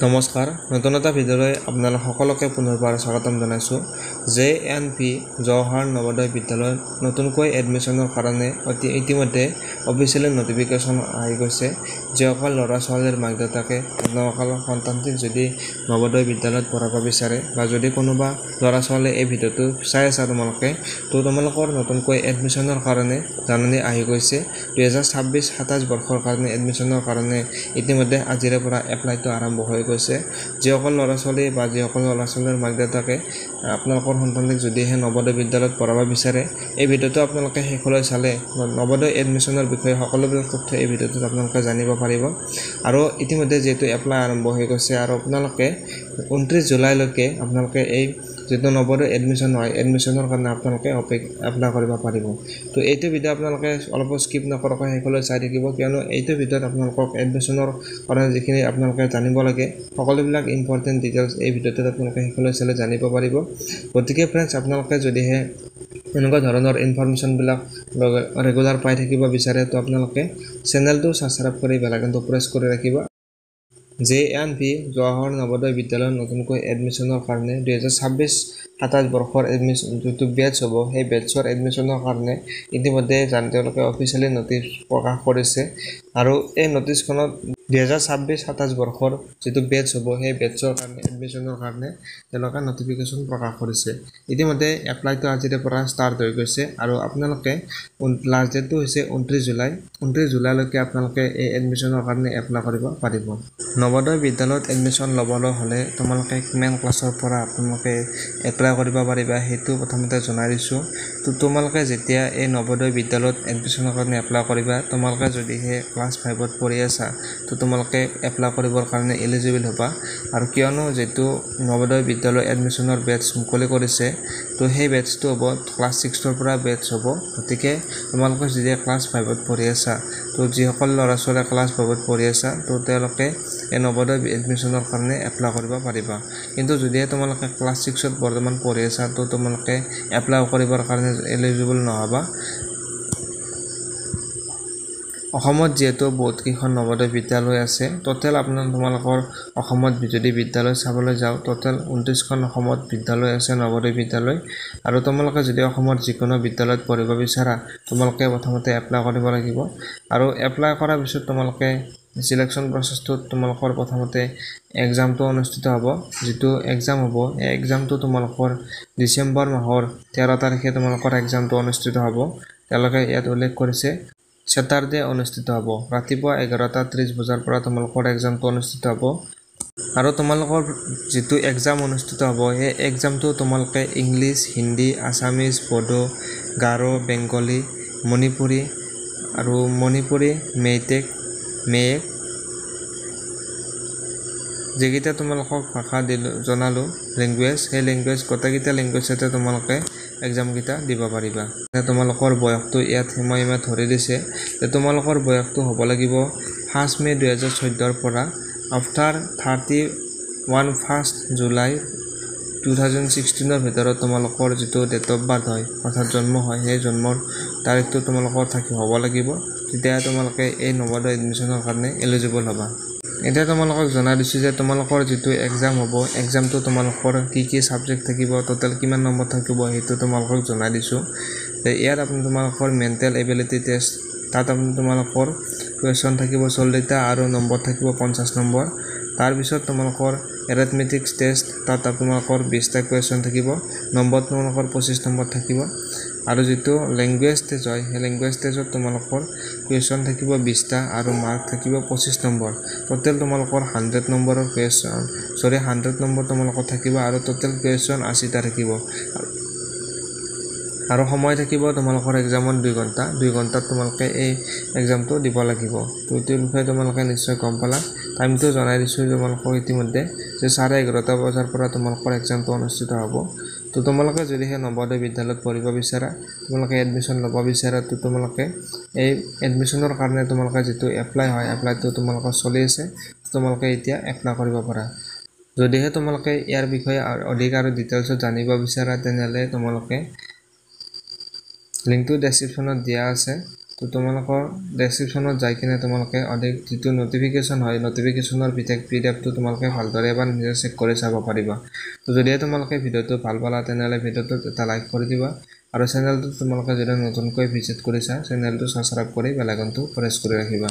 নমস্কাৰ নতুন এটা ভিডিঅ'লৈ আপোনালোক সকলোকে পুনৰবাৰ স্বাগতম জনাইছোঁ। JNP জৱাহৰ নৱোদয় বিদ্যালয়ত নতুনকৈ এডমিশ্যনৰ কাৰণে ইতিমধ্যে অফিচিয়েল নটিফিকেশ্যন আহি গৈছে। যিসকল ল'ৰা ছোৱালীৰ মাক দেউতাকে আপোনালোকৰ সন্তানটিক যদি নৱোদয় বিদ্যালয়ত পঢ়াব বিচাৰে বা যদি কোনোবা ল'ৰা ছোৱালীয়ে এই ভিডিঅ'টো চাই আছা তোমালোকৰ নতুনকৈ এডমিশ্যনৰ কাৰণে জাননী আহি গৈছে। 2026-27 বৰ্ষৰ কাৰণে এডমিশ্যনৰ কাৰণে ইতিমধ্যে আজিৰে পৰা এপ্লাইটো আৰম্ভ হৈ গৈছে। যিসকল ল'ৰা ছোৱালী বা যিসকল ল'ৰা ছোৱালীৰ মাক দেউতাকে আপোনালোকৰ সন্তানক যদিহে নৱোদয় বিদ্যালয়ত পঢ়াব বিচাৰে, এই ভিডিঅ'টো আপোনালোকে শেষলৈ চালে নৱোদয় এডমিশ্যনৰ বিষয়ে সকলোবিলাক তথ্য এই ভিডিঅ'টোত আপোনালোকে জানিব পাৰিব। আৰু ইতিমধ্যে যিহেতু এপ্লাই আৰম্ভ হৈ গৈছে আৰু আপোনালোকে 29 জুলাইলৈকে আপোনালোকে এই যিটো নৱোদয় এডমিশ্যন হয় এডমিশ্যনৰ কাৰণে আপোনালোকে এপ্লাই কৰিব পাৰিব। তো এইটো ভিডিঅ' আপোনালোকে অলপ স্কিপ নকৰাকৈ শেষলৈ চাই থাকিব, কিয়নো এইটো ভিডিঅ'ত আপোনালোকক এডমিশ্যনৰ কাৰণে যিখিনি আপোনালোকে জানিব লাগে সকলোবিলাক ইম্পৰ্টেণ্ট ডিটেইলছ এই ভিডিঅ'টোত আপোনালোকে শেষলৈ চালে জানিব পাৰিব। গতিকে ফ্ৰেণ্ডছ, আপোনালোকে যদিহে এনেকুৱা ধৰণৰ ইনফৰমেশ্যনবিলাক ৰেগুলাৰ পাই থাকিব বিচাৰে তো আপোনালোকে চেনেলটো ছাবস্ক্ৰাইব কৰি বেল আইকনটো প্ৰেছ কৰি ৰাখিব। JNP জৱাহৰ নৱোদয় বিদ্যালয়ত নতুনকৈ এডমিশ্যনৰ কাৰণে 2026-27 বৰ্ষৰ এডমিশ্যন যিটো বেটছ হ'ব সেই বেটছৰ এডমিশ্যনৰ কাৰণে ইতিমধ্যে তেওঁলোকে অফিচিয়েলি নটিচ প্ৰকাশ কৰিছে। আৰু এই নটিচখনত 2026-27 বৰ্ষৰ যিটো বেটছ হ'ব সেই বেটছৰ কাৰণে এডমিশ্যনৰ কাৰণে তেওঁলোকে নটিফিকেশ্যন প্ৰকাশ কৰিছে। ইতিমধ্যে এপ্লাইটো আজিৰে পৰা ষ্টাৰ্ট হৈ গৈছে আৰু আপোনালোকে লাষ্ট ডেটটো হৈছে 29 জুলাই। 29 জুলাইলৈকে আপোনালোকে এই এডমিশ্যনৰ কাৰণে এপ্লাই কৰিব পাৰিব। নৱোদয় বিদ্যালয়ত এডমিশ্যন ল'বলৈ হ'লে তোমালোকে কিমান ক্লাছৰ পৰা আপোনালোকে এপ্লাই কৰিব পাৰিবা সেইটো প্ৰথমতে জনাই দিছোঁ। তো তোমালোকে যেতিয়া এই নৱোদয় বিদ্যালয়ত এডমিশ্যনৰ কাৰণে এপ্লাই কৰিবা, তোমালোকে যদিহে ক্লাছ 5ত পঢ়ি আছা তো তোমালোকে এপ্লাই কৰিবৰ কাৰণে এলিজিবল হ'বা। আৰু কিয়নো যিটো নৱোদয় বিদ্যালয় এডমিশ্যনৰ বেটছ মুকলি কৰিছে তো সেই বেটছটো হ'ব ক্লাছ 6ৰ পৰা বেটছ হ'ব। গতিকে তোমালোকে যেতিয়া ক্লাছ 5ত পঢ়ি আছা তো যিসকল ল'ৰা ছোৱালীয়ে ক্লাছ 5ত পঢ়ি আছা তো তেওঁলোকে এই নৱোদয় এডমিশ্যনৰ কাৰণে এপ্লাই কৰিব পাৰিবা। কিন্তু যদিহে তোমালোকে ক্লাছ 6ত বৰ্তমান পঢ়ি আছা তো তোমালোকে এপ্লাই কৰিবৰ কাৰণে এলিজিবল নহ'বা। অসমত যিহেতু বহুতকেইখন নৱোদয় বিদ্যালয় আছে, টোটেল তোমালোকৰ অসমত যদি বিদ্যালয় চাবলৈ যাওঁ টোটেল 29খন অসমত বিদ্যালয় আছে নৱোদয় বিদ্যালয়। আৰু তোমালোকে যদি অসমৰ যিকোনো বিদ্যালয়ত পঢ়িব বিচাৰা তোমালোকে প্ৰথমতে এপ্লাই কৰিব লাগিব। আৰু এপ্লাই কৰাৰ পিছত তোমালোকে চিলেকশ্যন প্ৰচেছটোত তোমালোকৰ প্ৰথমতে এক্সামটো অনুষ্ঠিত হ'ব। যিটো এক্সাম হ'ব এই এক্সামটো তোমালোকৰ ডিচেম্বৰ মাহৰ 13 তাৰিখে তোমালোকৰ এক্সামটো অনুষ্ঠিত হ'ব। তেওঁলোকে ইয়াত উল্লেখ কৰিছে ছেটাৰডে অনুষ্ঠিত হ'ব। ৰাতিপুৱা 11:30 বজাৰ পৰা তোমালোকৰ এক্সামটো অনুষ্ঠিত হ'ব। আৰু তোমালোকৰ যিটো এক্সাম অনুষ্ঠিত হ'ব সেই এক্সামটো তোমালোকে ইংলিছ, হিন্দী, আছামিজ, বড়ো, গাৰো, বেংগলী, মণিপুৰী, মেইটেক যিকেইটা তোমালোকক ভাষা জনালোঁ লেংগুৱেজ, সেই লেংগুৱেজ গোটেইকেইটা লেংগুৱেজতে তোমালোকে এক্সামকেইটা দিব পাৰিবা। তোমালোকৰ বয়সটো ইয়াত মই ধৰি দিছে যে তোমালোকৰ বয়সটো হ'ব লাগিব 1 মে 2014 পৰা আফটাৰ 1 জুলাই 2016 ভিতৰত তোমালোকৰ যিটো ডেট অফ বাৰ্থ হয় অৰ্থাৎ জন্ম হয় সেই জন্মৰ তাৰিখটো তোমালোকৰ হ'ব লাগিব। তেতিয়া তোমালোকে এই নৱোদয় এডমিশ্যনৰ কাৰণে এলিজিবল হ'বা। এতিয়া তোমালোকক জনাই দিছোঁ যে তোমালোকৰ যিটো এক্সাম হ'ব এক্সামটো তোমালোকৰ কি ছাবজেক্ট থাকিব, টোটেল কিমান নম্বৰ থাকিব সেইটো তোমালোকক জনাই দিছোঁ। ইয়াত তোমালোকৰ মেণ্টেল এবিলিটি টেষ্ট, তাত তোমালোকৰ কুৱেশ্যন থাকিব 40টা আৰু নম্বৰ থাকিব 50 নম্বৰ। তাৰপিছত তোমালোকৰ এৰিথমেটিক্স টেষ্ট, তাত তোমালোকৰ 20টা কুৱেশ্যন থাকিব, নম্বৰ তোমালোকৰ 25 নম্বৰ থাকিব। আৰু যিটো লেংগুৱেজ টেষ্ট হয় সেই লেংগুৱেজ টেষ্টত তোমালোকৰ কুৱেশ্যন থাকিব 20টা আৰু মাৰ্ক থাকিব 25 নম্বৰ। টোটেল তোমালোকৰ 100 নম্বৰৰ কুৱেশ্যন 100 নম্বৰ তোমালোকৰ থাকিব আৰু টোটেল কুৱেশ্যন 80টা থাকিব। আৰু সময় থাকিব তোমালোকৰ এক্সামত 2 ঘণ্টা। 2 ঘণ্টাত তোমালোকে এই এক্সামটো দিব লাগিব। তো এইটোৰ বিষয়ে তোমালোকে নিশ্চয় গম পালা। টাইমটো জনাই দিছোঁ তোমালোকক ইতিমধ্যে যে 11:30 বজাৰ পৰা তোমালোকৰ এক্সামটো অনুষ্ঠিত হ'ব। তো তোমালোকে যদিহে নৱোদয় বিদ্যালয়ত পঢ়িব বিচাৰা, তোমালোকে এডমিশ্যন ল'ব বিচাৰা তো তোমালোকে এই এডমিশ্যনৰ কাৰণে তোমালোকে যিটো এপ্লাই হয় এপ্লাইটো তোমালোকৰ চলি আছে, তোমালোকে এতিয়া এপ্লাই কৰিব পাৰা। যদিহে তোমালোকে ইয়াৰ বিষয়ে অধিক আৰু ডিটেইলছত জানিব বিচাৰা তেনেহ'লে তোমালোকে লিংকটো ডেছক্ৰিপশ্যনত দিয়া আছে। তো তো তোমালোকৰ ডেছক্ৰিপশ্যনত যাই কিনে তোমালোকে অধিক যিটো নটিফিকেশ্যন হয় নটিফিকেশ্যনৰ পিডিএফটো তোমালোকে ভালদৰে এবাৰ নিজে চেক কৰি চাব পাৰিবা তো যদিহে তোমালোকে ভিডিঅ'টো ভাল পালা তেনেহ'লে ভিডিঅ'টোত এটা লাইক কৰি দিবা আৰু চেনেলটো তোমালোকে যদি নতুনকৈ ভিজিট কৰিছা চেনেলটো ছাবস্ক্ৰাইব কৰি বেল আইকনটো প্ৰেছ কৰি ৰাখিবা